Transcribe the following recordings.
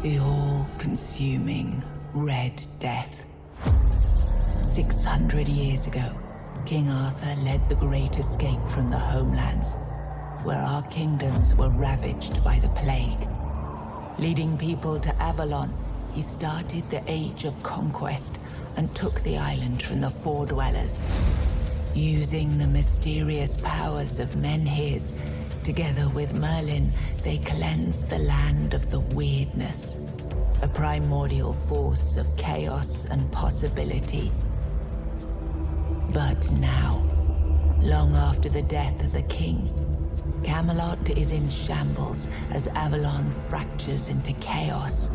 The all-consuming Red Death. 600 years ago, King Arthur led the Great Escape from the homelands, where our kingdoms were ravaged by the plague. Leading people to Avalon, he started the Age of Conquest and took the island from the Four-Dwellers. Using the mysterious powers of Menhirs, together with Merlin, they cleansed the land of the weirdness, a primordial force of chaos and possibility. But now, long after the death of the king, Camelot is in shambles as Avalon fractures into chaos.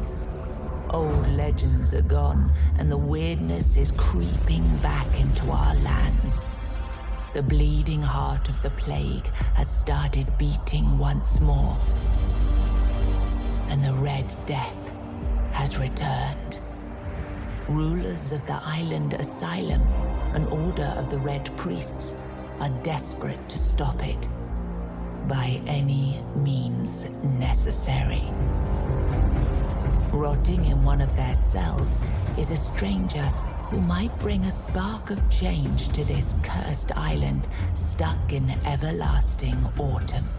Old legends are gone, and the weirdness is creeping back into our lands. The bleeding heart of the plague has started beating once more. And the Red Death has returned. Rulers of the island Asylum, an order of the Red Priests, are desperate to stop it. By any means necessary. Rotting in one of their cells is a stranger who might bring a spark of change to this cursed island stuck in everlasting autumn.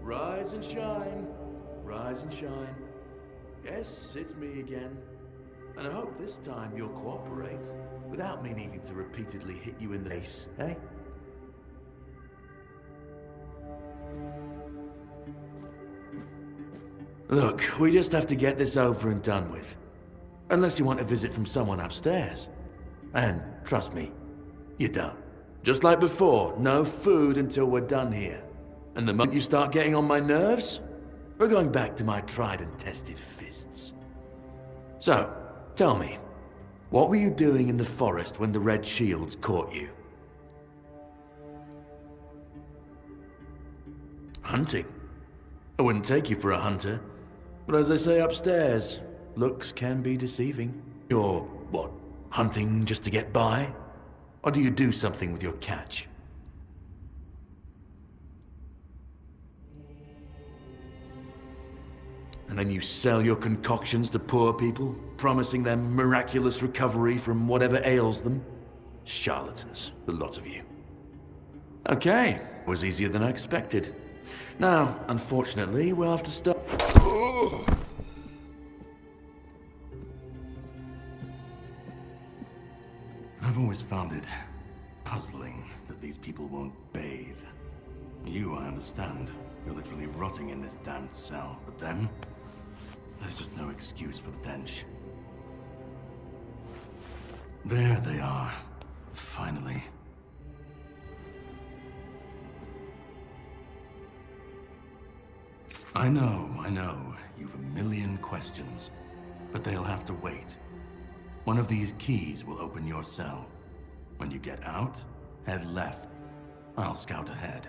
Rise and shine, rise and shine. Yes, it's me again. And I hope this time you'll cooperate, without me needing to repeatedly hit you in the face, eh? Look, we just have to get this over and done with. Unless you want a visit from someone upstairs. And, trust me, you don't. Just like before, no food until we're done here. And the moment you start getting on my nerves, we're going back to my tried and tested fists. So, tell me, what were you doing in the forest when the Red Shields caught you? Hunting? I wouldn't take you for a hunter, but as they say upstairs, looks can be deceiving. You're, what, hunting just to get by? Or do you do something with your catch? And then you sell your concoctions to poor people, promising them miraculous recovery from whatever ails them? Charlatans, the lot of you. Okay, was easier than I expected. Now, unfortunately, we'll have to stop. I've always found it puzzling that these people won't bathe. You, I understand. You're literally rotting in this damned cell, but then there's just no excuse for the tench. There they are, finally. I know, you've a million questions, but they'll have to wait. One of these keys will open your cell. When you get out, head left. I'll scout ahead.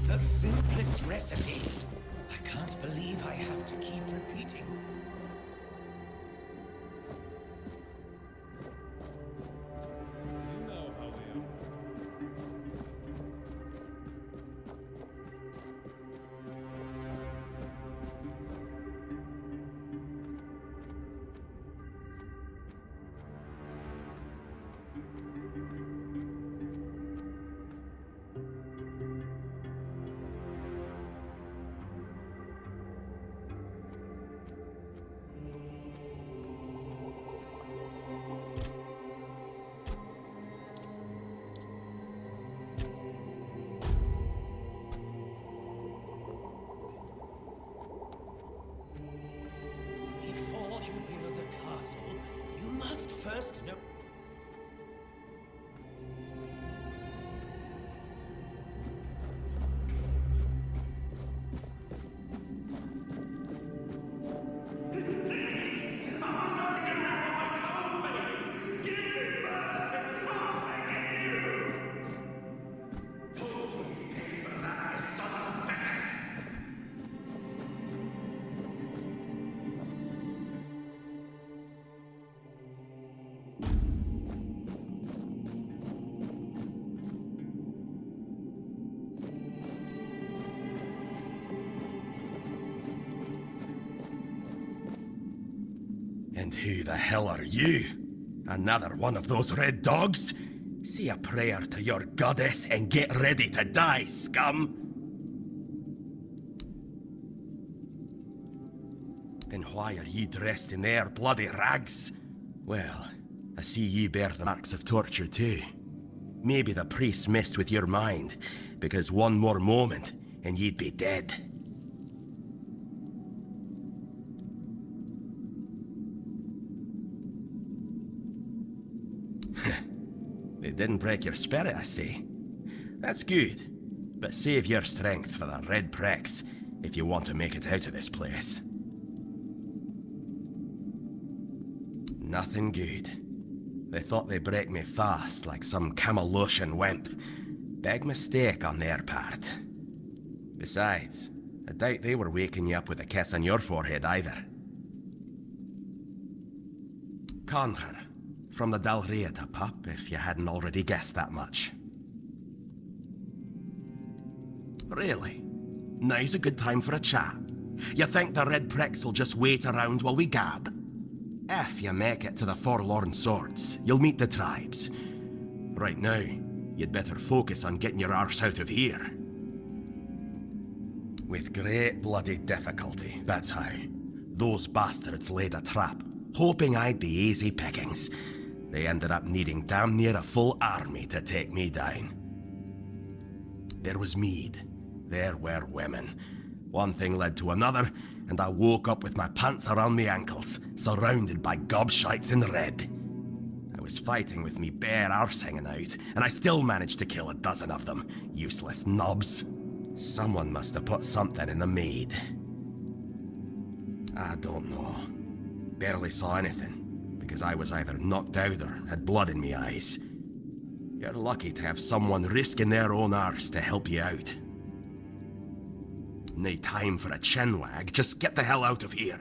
The simplest recipe. I can't believe I have to keep repeating. You know how they are. Before you build a castle, you must first know... And who the hell are you? Another one of those red dogs? Say a prayer to your goddess and get ready to die, scum! Then why are ye dressed in their bloody rags? Well, I see ye bear the marks of torture too. Maybe the priest messed with your mind, because one more moment and ye'd be dead. They didn't break your spirit, I see. That's good, but save your strength for the red pricks if you want to make it out of this place. Nothing good. They thought they'd break me fast, like some Camelotian wimp. Big mistake on their part. Besides, I doubt they were waking you up with a kiss on your forehead either. Conquer. From the Dalrieta pup, if you hadn't already guessed that much. Really? Now's a good time for a chat. You think the red pricks will just wait around while we gab? If you make it to the Forlorn Swords, you'll meet the tribes. Right now, you'd better focus on getting your arse out of here. With great bloody difficulty, that's how. Those bastards laid a trap, hoping I'd be easy pickings. They ended up needing damn near a full army to take me down. There was mead. There were women. One thing led to another, and I woke up with my pants around my ankles, surrounded by gobshites in red. I was fighting with me bare arse hanging out, and I still managed to kill a dozen of them, useless knobs. Someone must have put something in the mead. I don't know. Barely saw anything, because I was either knocked out or had blood in me eyes. You're lucky to have someone risking their own arse to help you out. No time for a chinwag, just get the hell out of here.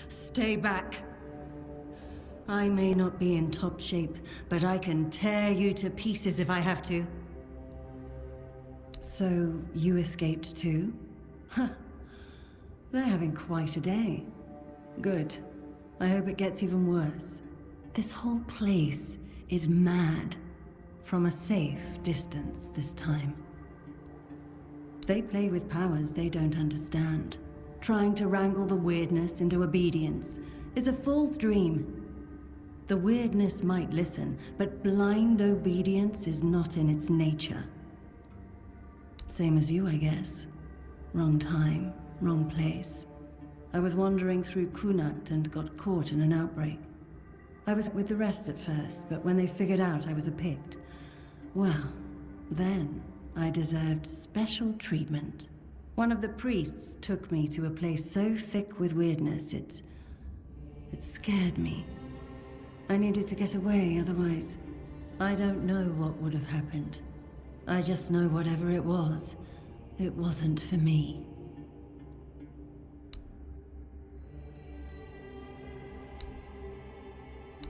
Stay back. I may not be in top shape, but I can tear you to pieces if I have to. So, you escaped too? Huh. They're having quite a day. Good. I hope it gets even worse. This whole place is mad. From a safe distance this time. They play with powers they don't understand. Trying to wrangle the weirdness into obedience is a fool's dream. The weirdness might listen, but blind obedience is not in its nature. Same as you, I guess. Wrong time, wrong place. I was wandering through Kunat and got caught in an outbreak. I was with the rest at first, but when they figured out I was a Pict, well, then I deserved special treatment. One of the priests took me to a place so thick with weirdness, it scared me. I needed to get away, otherwise, I don't know what would have happened. I just know whatever it wasn't for me.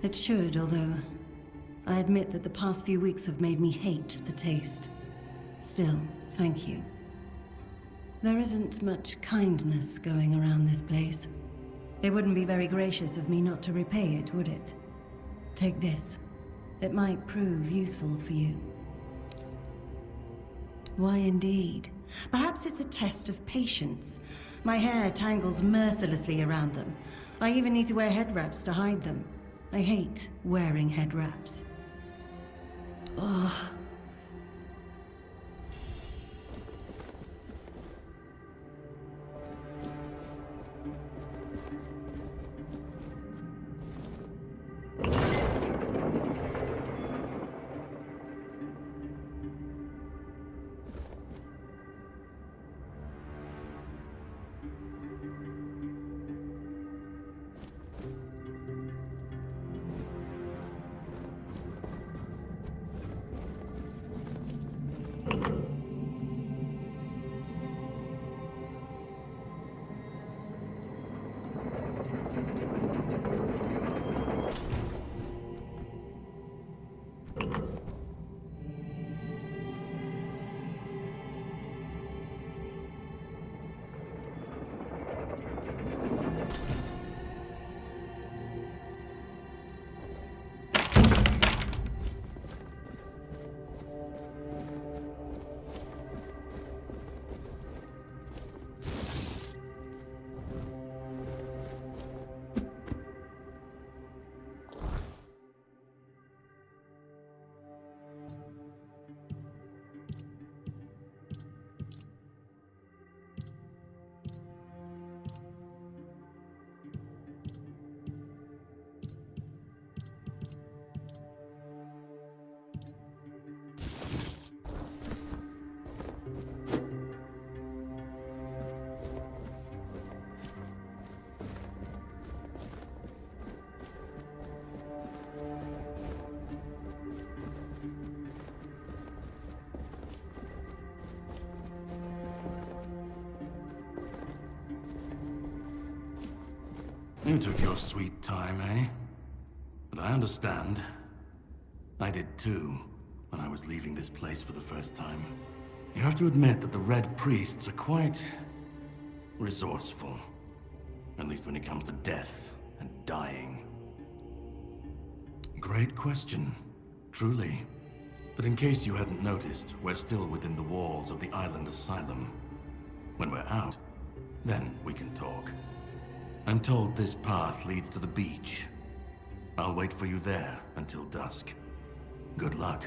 It should, although I admit that the past few weeks have made me hate the taste. Still, thank you. There isn't much kindness going around this place. It wouldn't be very gracious of me not to repay it, would it? Take this. It might prove useful for you. Why indeed? Perhaps it's a test of patience. My hair tangles mercilessly around them. I even need to wear head wraps to hide them. I hate wearing head wraps. Oh. You took your sweet time, eh? But I understand. I did too, when I was leaving this place for the first time. You have to admit that the Red Priests are quite resourceful. At least when it comes to death and dying. Great question, truly. But in case you hadn't noticed, we're still within the walls of the island asylum. When we're out, then we can talk. I'm told this path leads to the beach. I'll wait for you there until dusk. Good luck.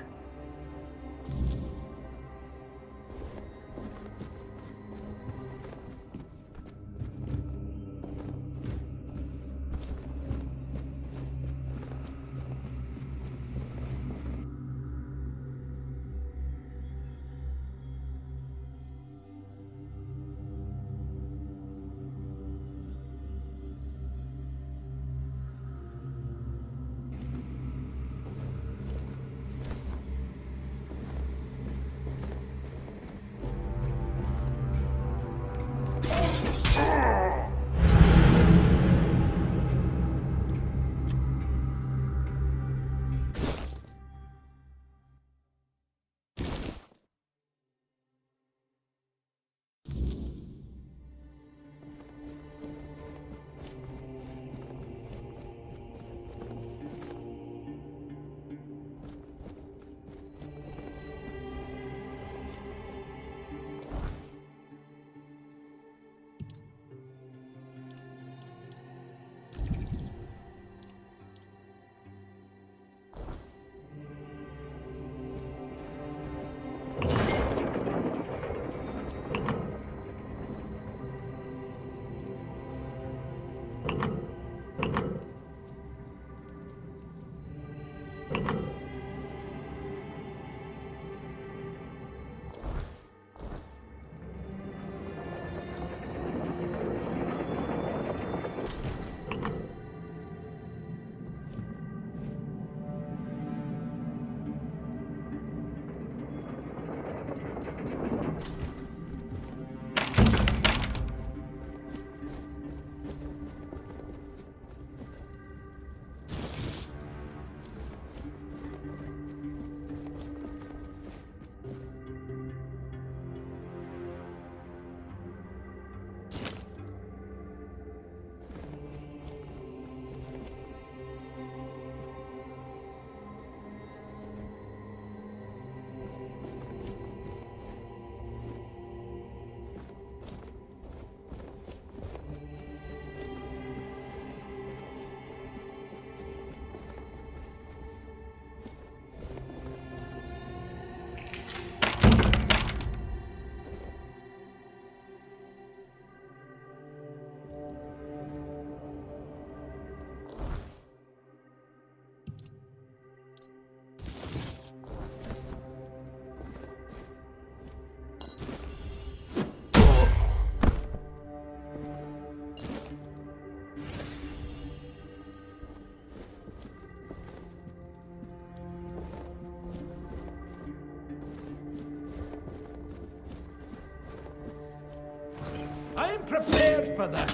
I'm prepared for that.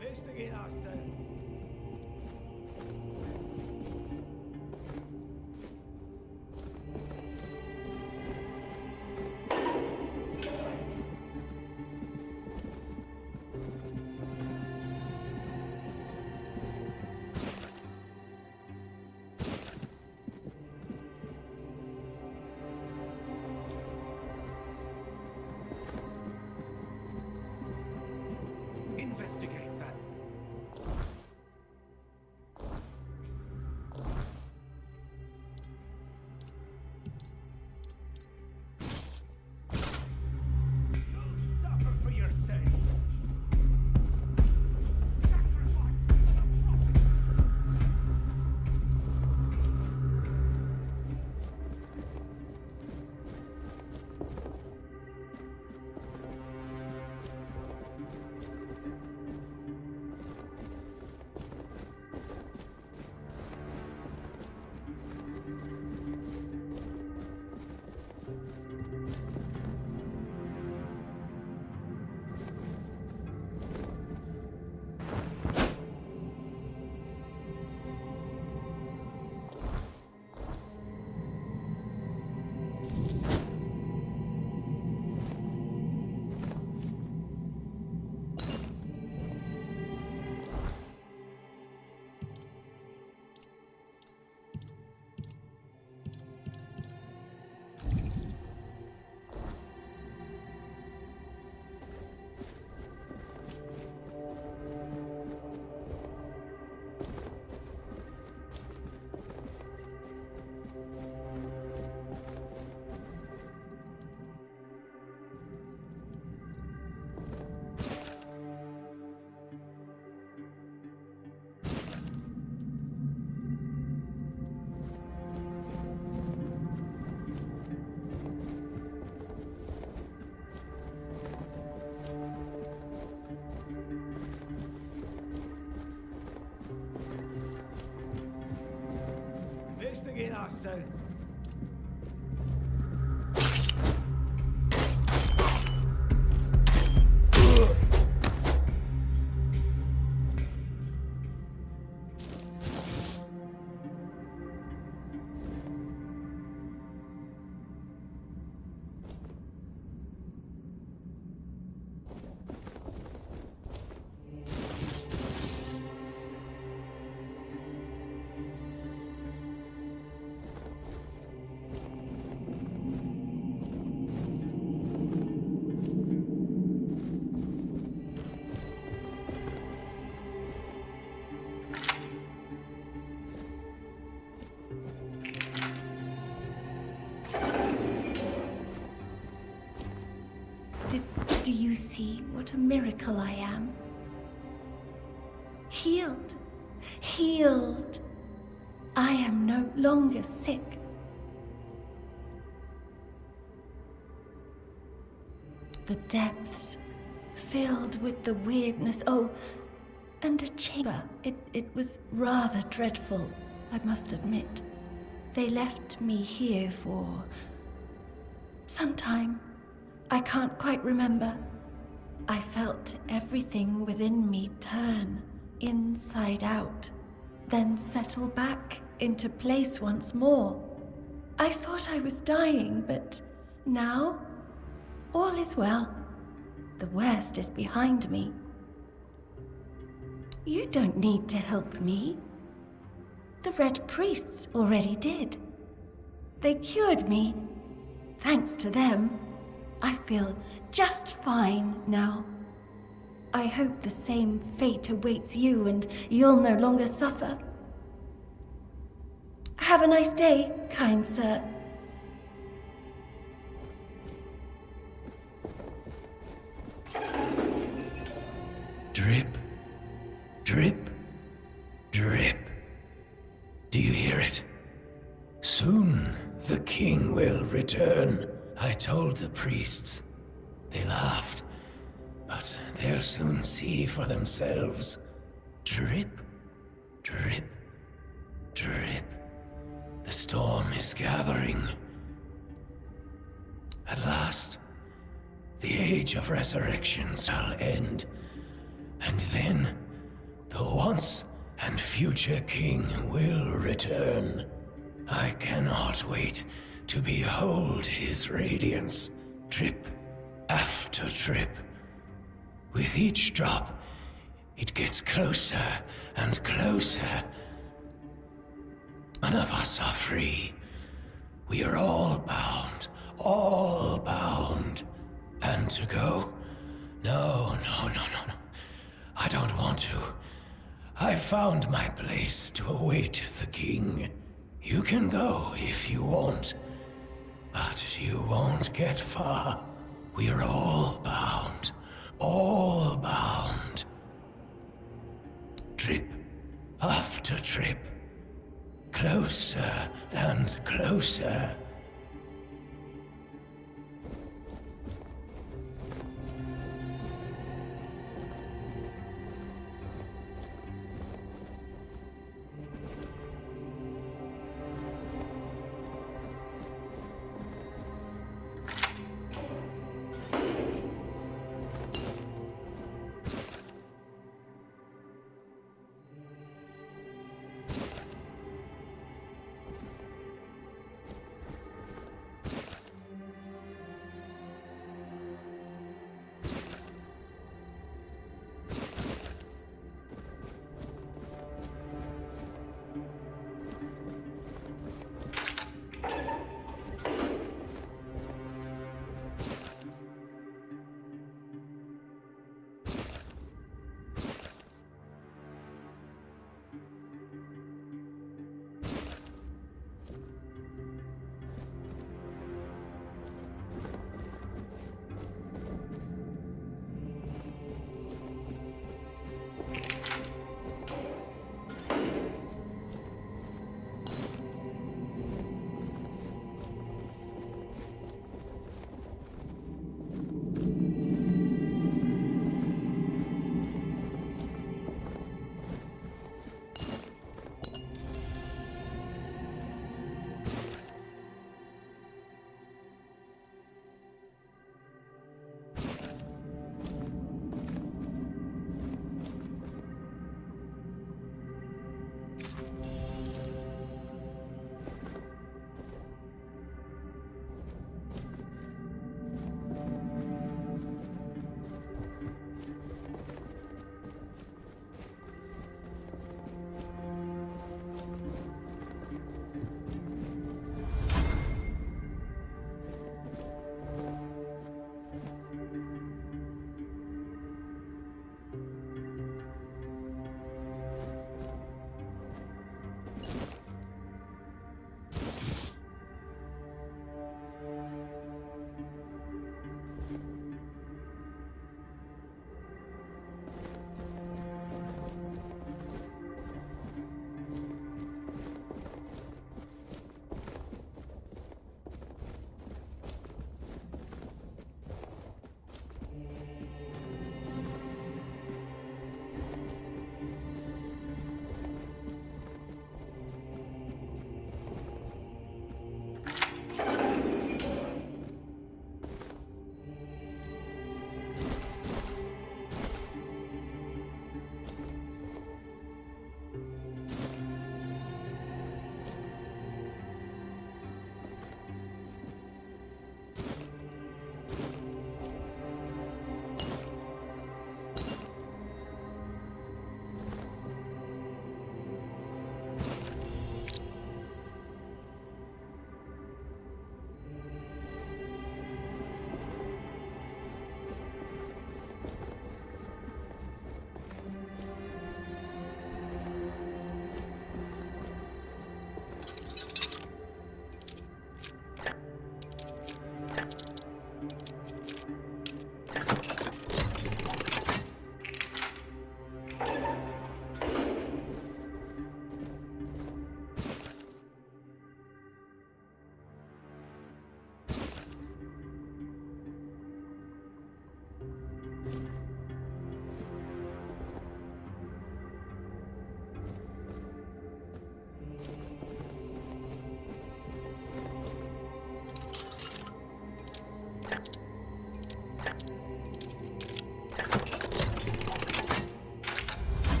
Investigate ourselves. Investigate that. You'll suffer for your sins. Investigate ourselves. Do you see what a miracle I am? Healed. Healed. I am no longer sick. The depths, filled with the weirdness. Oh, and a chamber. It was rather dreadful, I must admit. They left me here for some time. I can't quite remember. I felt everything within me turn inside out, then settle back into place once more. I thought I was dying, but now all is well. The worst is behind me. You don't need to help me. The Red Priests already did. They cured me. Thanks to them, I feel just fine now. I hope the same fate awaits you and you'll no longer suffer. Have a nice day, kind sir. hear it. Soon the king will return. I told the priests. They laughed. But they'll soon see for themselves. Drip, drip, drip. The storm is gathering. At last, the age of resurrection shall end. And then, the once and future king will return. I cannot wait to behold his radiance, drip after drip. With each drop, it gets closer and closer. None of us are free. We are all bound, all bound. And to go? No. I don't want to. I found my place to await the king. You can go if you want, but you won't get far. We're all bound, all bound. Trip after trip, closer and closer.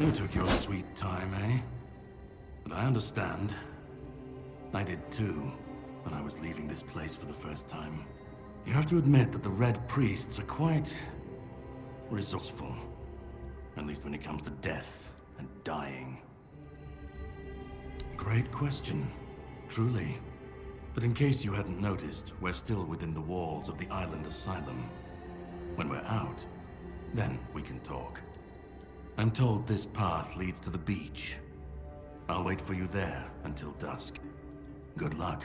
You took your sweet time, eh? But I understand. I did too, when I was leaving this place for the first time. You have to admit that the Red Priests are quite resourceful. At least when it comes to death and dying. Great question, truly. But in case you hadn't noticed, we're still within the walls of the island asylum. When we're out, then we can talk. I'm told this path leads to the beach. I'll wait for you there until dusk. Good luck.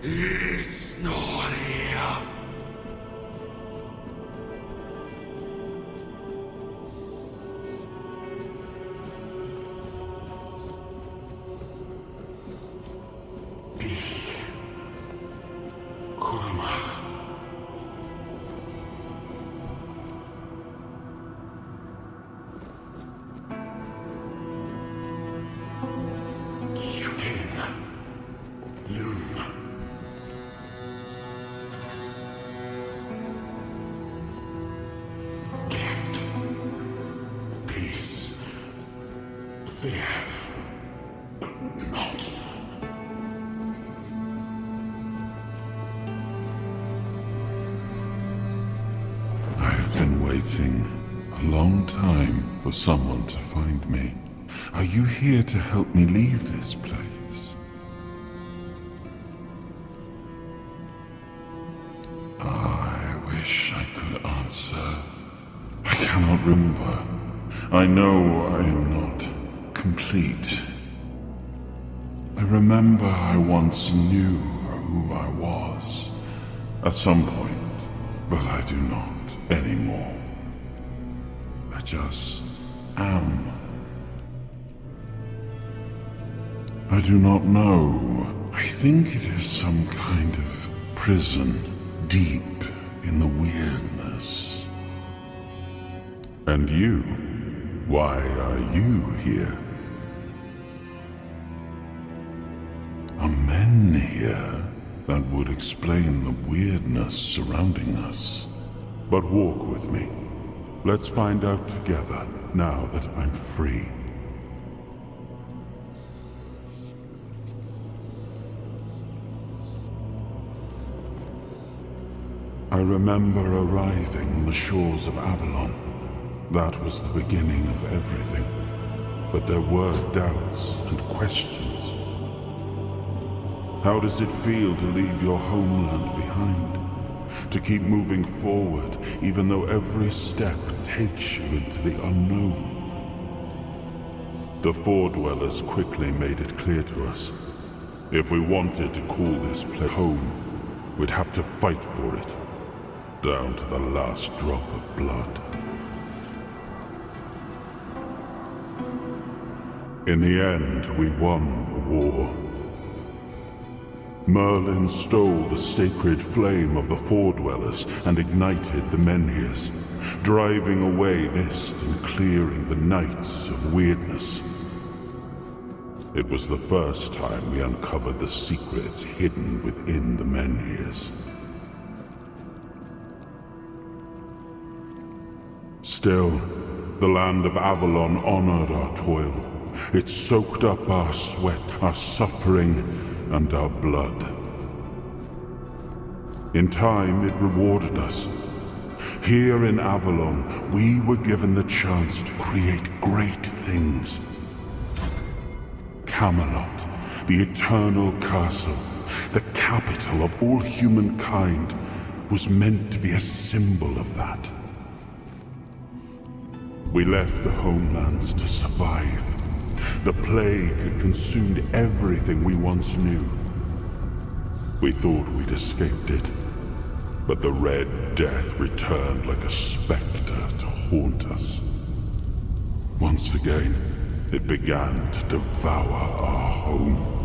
It's not here. waiting a long time for someone to find me. Are you here to help me leave this place? I wish I could answer. I cannot remember. I know I am not complete. I remember I once knew who I was at some point, but I do not anymore. I just am. I do not know. I think it is some kind of prison deep in the weirdness. And you? Why are you here? Are men here? That would explain the weirdness surrounding us. But walk with me. Let's find out together, now that I'm free. I remember arriving on the shores of Avalon. That was the beginning of everything. But there were doubts and questions. How does it feel to leave your homeland behind? To keep moving forward, even though every step takes you into the unknown? The Four Dwellers quickly made it clear to us. If we wanted to call this place home, we'd have to fight for it, down to the last drop of blood. In the end, we won the war. Merlin stole the sacred flame of the Four Dwellers and ignited the Menhirs, driving away mist and clearing the nights of weirdness. It was the first time we uncovered the secrets hidden within the Menhirs. Still, the land of Avalon honored our toil. It soaked up our sweat, our suffering, and our blood. In time, it rewarded us. Here in Avalon, we were given the chance to create great things. Camelot, the eternal castle, the capital of all humankind, was meant to be a symbol of that. We left the homelands to survive. The plague had consumed everything we once knew. We thought we'd escaped it, but the Red Death returned like a specter to haunt us. Once again, it began to devour our home.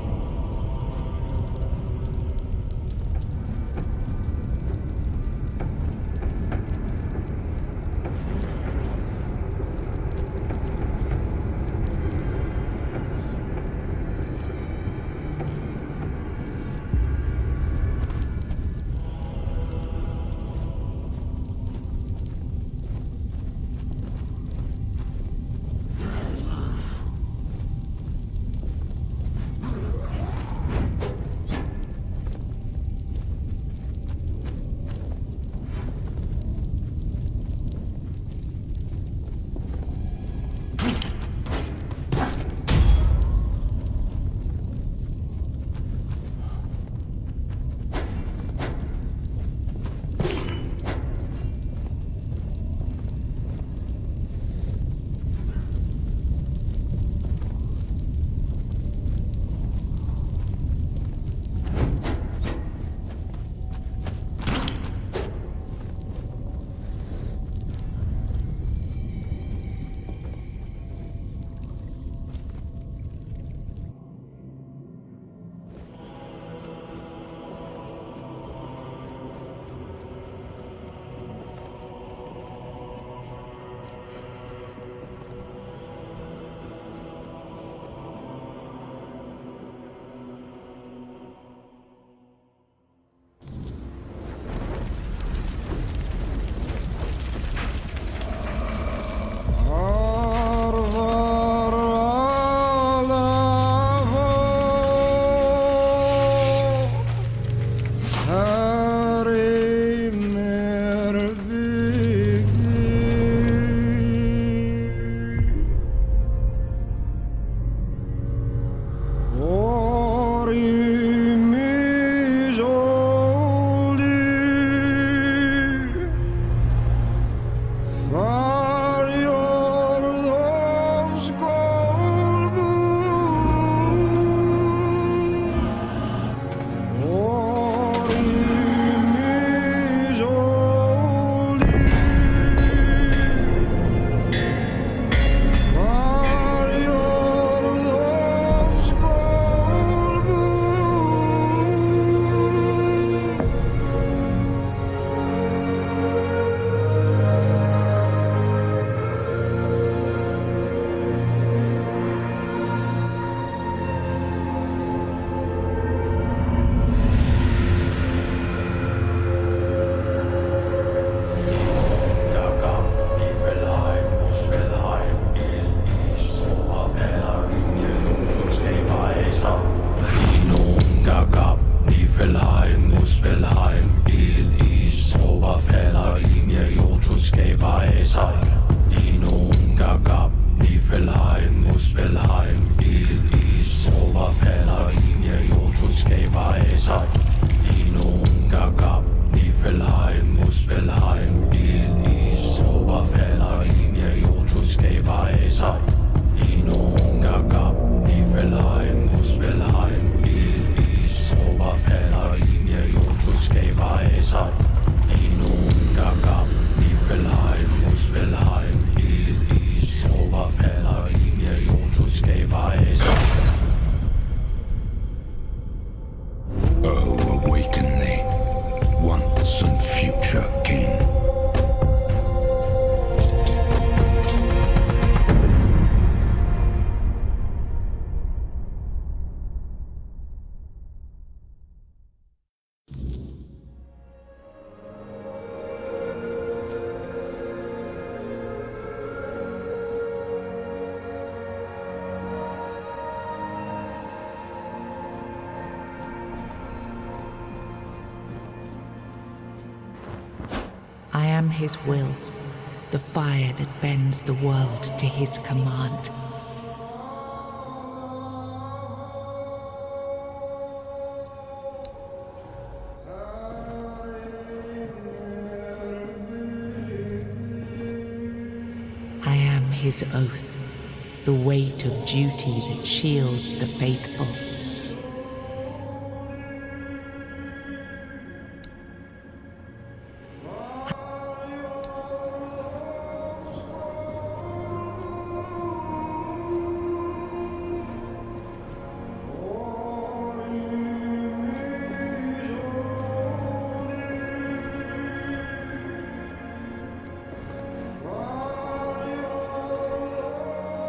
Muspelheim, Muspelheim, Ilis, Oberfäller, Linie, Jotutsgeber, Esal, Dino, Gagab, Niflheim, Muspelheim, Ilis, Oberfäller, Linie, Jotutsgeber, Esal, Dino, Gagab, Niflheim, Muspelheim, Ilis, Oberfäller, Linie, Jotutsgeber, Esal, Dino, Gagab, Niflheim, Muspelheim, Ilis, Oberfäller, Linie, Jotutsgeber, Esal, Dino, Gagab, Niflheim, Muspelheim, Ilis, Oberfäller, Linie, Jotutsgeber, Esal. Oh, awaken thee, once and future king. I am his will, the fire that bends the world to his command. I am his oath, the weight of duty that shields the faithful.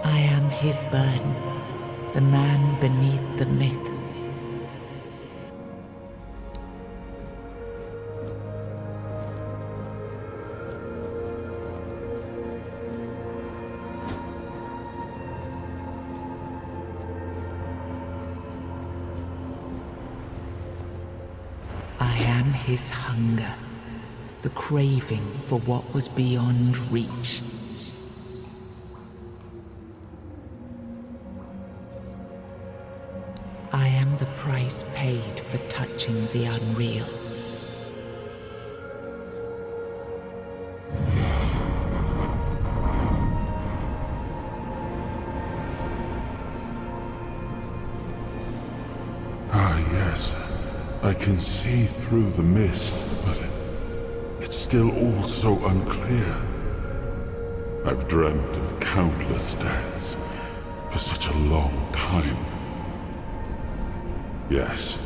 I am his burden, the man beneath the myth. I am his hunger, the craving for what was beyond reach. I am the price paid for touching the unreal. Ah, yes. I can see through the mist, but it's still all so unclear. I've dreamt of countless deaths for such a long time. Yes,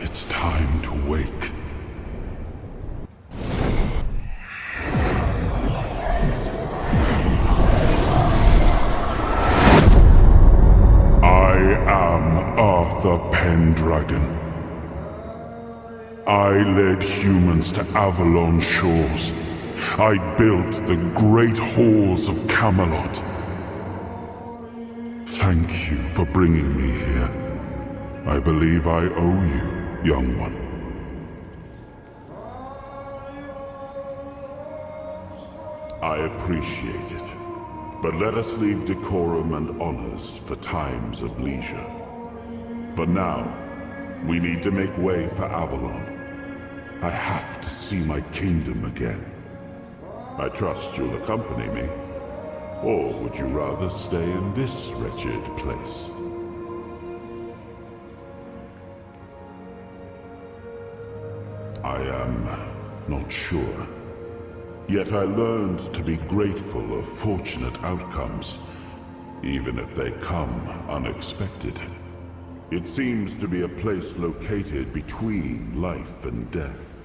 it's time to wake. I am Arthur Pendragon. I led humans to Avalon shores. I built the great halls of Camelot. Thank you for bringing me here. I believe I owe you, young one. I appreciate it, but let us leave decorum and honors for times of leisure. For now, we need to make way for Avalon. I have to see my kingdom again. I trust you'll accompany me. Or would you rather stay in this wretched place? I am not sure. Yet I learned to be grateful of fortunate outcomes, even if they come unexpected. It seems to be a place located between life and death.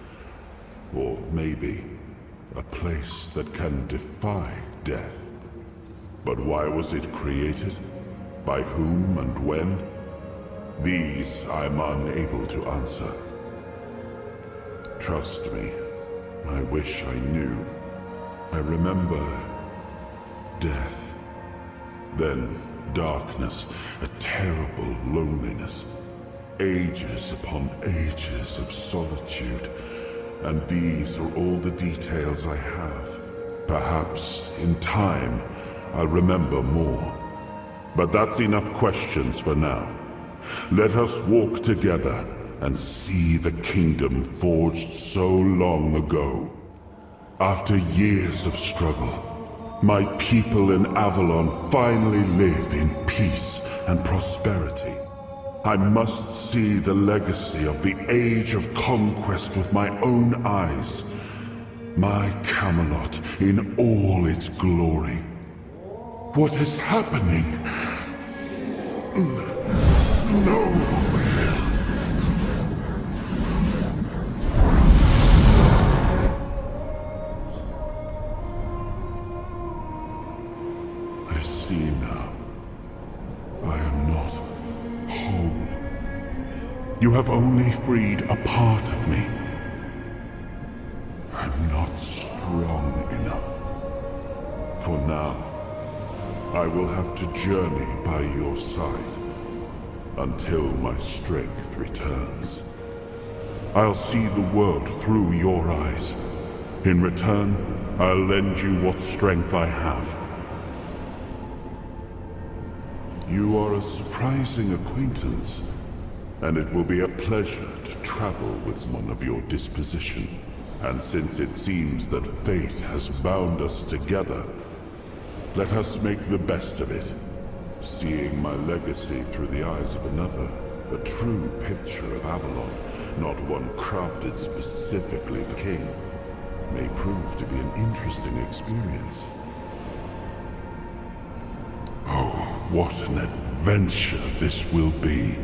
Or maybe a place that can defy death. But why was it created? By whom and when? These I'm unable to answer. Trust me, I wish I knew. I remember death, then darkness, a terrible loneliness. ages upon ages of solitude, and these are all the details I have. Perhaps, in time, I'll remember more. But that's enough questions for now. Let us walk together and see the kingdom forged so long ago. After years of struggle, my people in Avalon finally live in peace and prosperity. I must see the legacy of the Age of Conquest with my own eyes. My Camelot in all its glory. What is happening? No! I see now. I am not whole. You have only freed a part of me. I'm not strong enough. For now, I will have to journey by your side until my strength returns. I'll see the world through your eyes. In return, I'll lend you what strength I have. You are a surprising acquaintance, and it will be a pleasure to travel with someone of your disposition. And since it seems that fate has bound us together, let us make the best of it. Seeing my legacy through the eyes of another, a true picture of Avalon, not one crafted specifically for King, may prove to be an interesting experience. Oh, what an adventure this will be.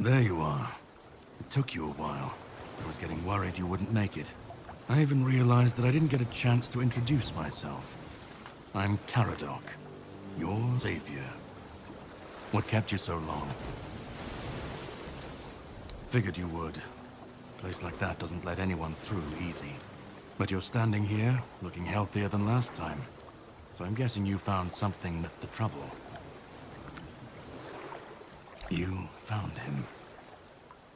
There you are. It took you a while. I was getting worried you wouldn't make it. I even realized that I didn't get a chance to introduce myself. I'm Caradoc, your savior. What kept you so long? Figured you would. A place like that doesn't let anyone through easy. But you're standing here, looking healthier than last time. So I'm guessing you found something with the trouble. You found him.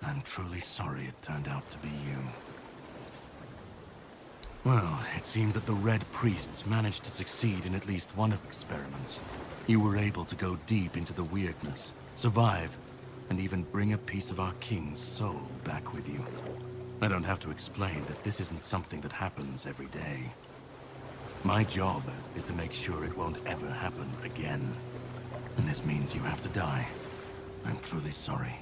I'm truly sorry it turned out to be you. Well, it seems that the Red Priests managed to succeed in at least one of the experiments. You were able to go deep into the weirdness, survive, and even bring a piece of our king's soul back with you. I don't have to explain that this isn't something that happens every day. My job is to make sure it won't ever happen again. And this means you have to die. I'm truly sorry.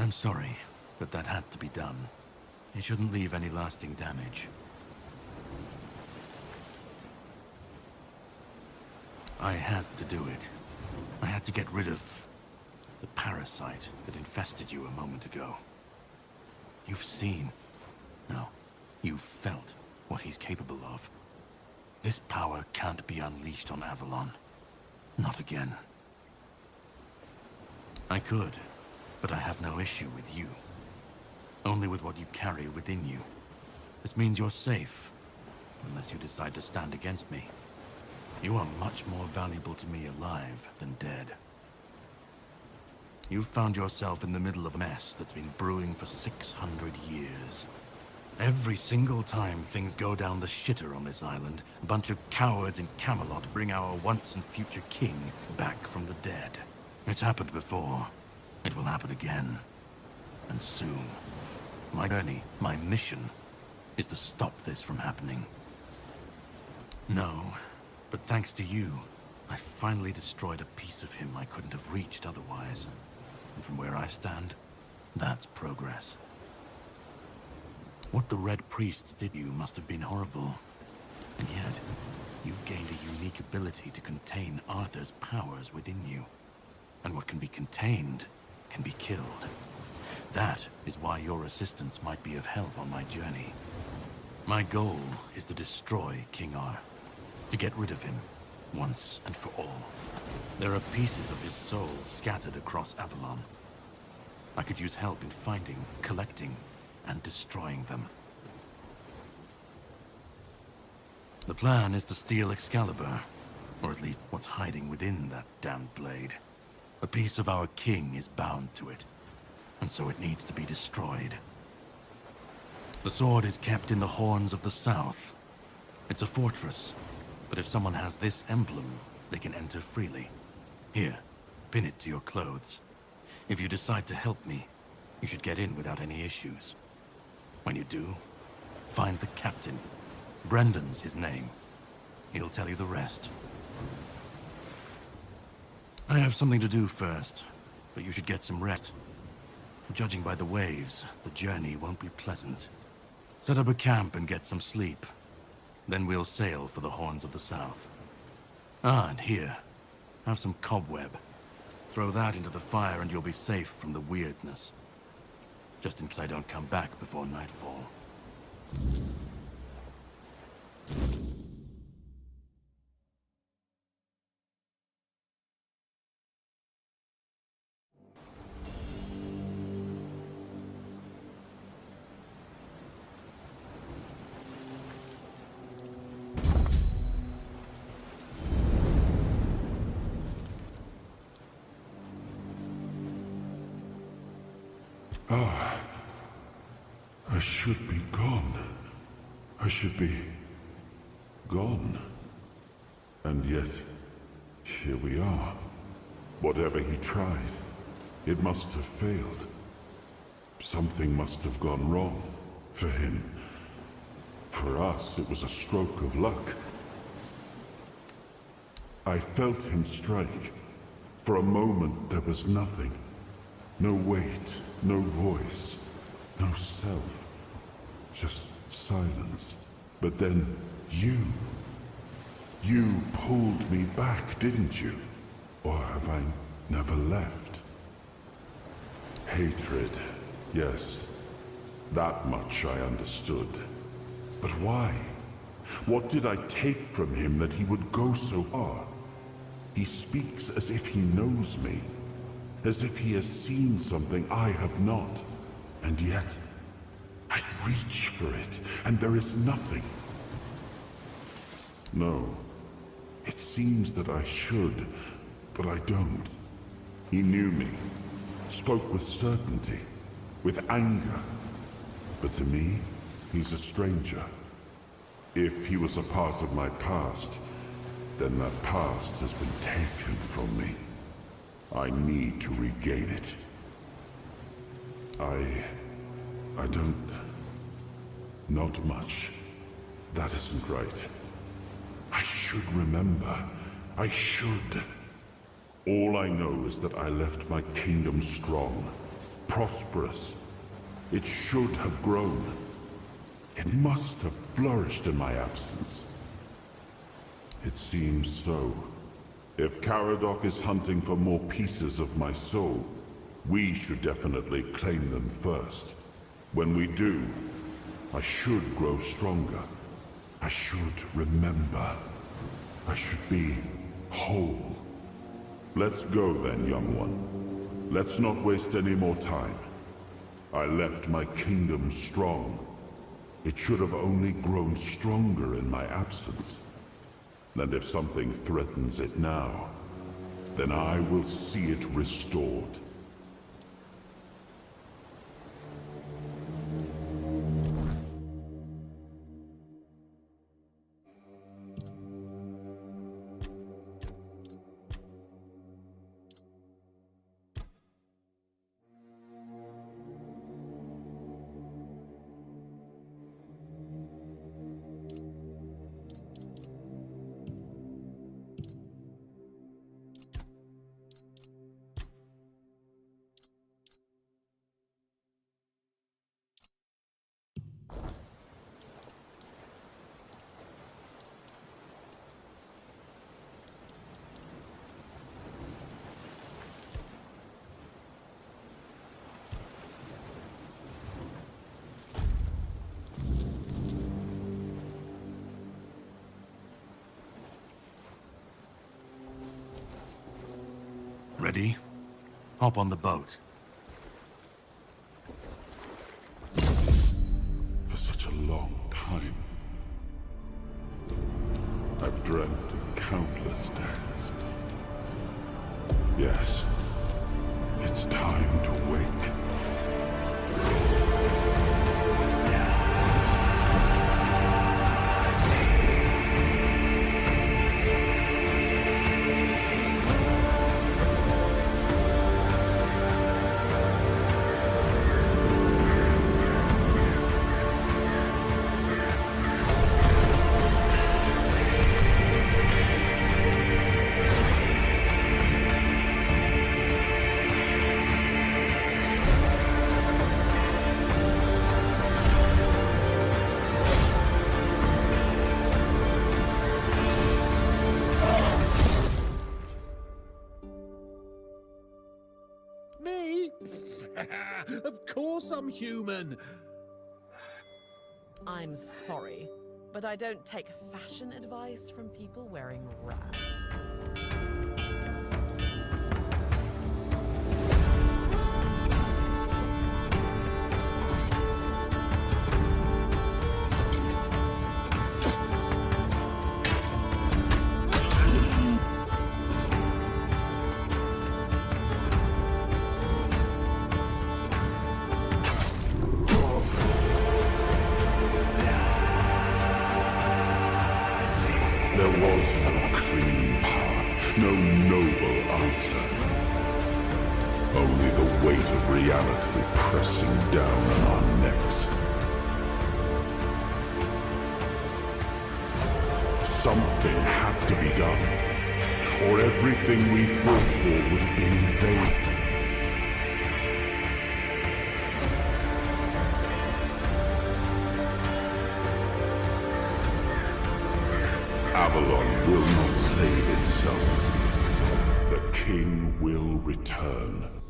I'm sorry, but that had to be done. It shouldn't leave any lasting damage. I had to do it. I had to get rid of the parasite that infested you a moment ago. You've seen, no, you've felt what he's capable of. This power can't be unleashed on Avalon. Not again. I could. But I have no issue with you. Only with what you carry within you. This means you're safe, unless you decide to stand against me. You are much more valuable to me alive than dead. You've found yourself in the middle of a mess that's been brewing for 600 years. Every single time things go down the shitter on this island, a bunch of cowards in Camelot bring our once and future king back from the dead. It's happened before. It will happen again. And soon. My journey, my mission, is to stop this from happening. No, but thanks to you, I finally destroyed a piece of him I couldn't have reached otherwise. And from where I stand, that's progress. What the Red Priests did to you must have been horrible. And yet, you've gained a unique ability to contain Arthur's powers within you. And what can be contained can be killed. That is why your assistance might be of help on my journey. My goal is to destroy King Ar, to get rid of him, once and for all. There are pieces of his soul scattered across Avalon. I could use help in finding, collecting, and destroying them. The plan is to steal Excalibur, or at least what's hiding within that damned blade. A piece of our king is bound to it, and so it needs to be destroyed. The sword is kept in the Horns of the South. It's a fortress, but if someone has this emblem, they can enter freely. Here, pin it to your clothes. If you decide to help me, you should get in without any issues. When you do, find the captain. Brendan's his name. He'll tell you the rest. I have something to do first, but you should get some rest. Judging by the waves, the journey won't be pleasant. Set up a camp and get some sleep. Then we'll sail for the Horns of the South. Ah, and here, have some cobweb. Throw that into the fire and you'll be safe from the weirdness. Just in case I don't come back before nightfall. I should be gone. I should be gone. And yet, here we are. Whatever he tried, it must have failed. Something must have gone wrong for him. For us, it was a stroke of luck. I felt him strike. For a moment, there was nothing. No weight, no voice, no self. Just silence. But then, you pulled me back, didn't you? Or have I never left? Hatred, yes. That much I understood. But why? What did I take from him that he would go so far? He speaks as if he knows me, as if he has seen something I have not. And yet, I reach for it, and there is nothing. No. It seems that I should, but I don't. He knew me, spoke with certainty, with anger. But to me, he's a stranger. If he was a part of my past, then that past has been taken from me. I need to regain it. I don't... Not much. That isn't right. I should remember. I should. All I know is that I left my kingdom strong, prosperous. It should have grown. It must have flourished in my absence. It seems so. If Caradoc is hunting for more pieces of my soul, we should definitely claim them first. When we do, I should grow stronger. I should remember. I should be whole. Let's go then, young one. Let's not waste any more time. I left my kingdom strong. It should have only grown stronger in my absence. And if something threatens it now, then I will see it restored. Ready? Hop on the boat. For such a long time, I've dreamt of countless deaths. Yes, it's time to wake. Me? Of course I'm human. I'm sorry, but I don't take fashion advice from people wearing rags. There was no clean path, no noble answer. Only the weight of reality pressing down on our necks. Something had to be done, or everything we fought for would have been in vain. Avalon will not save itself. The king will return.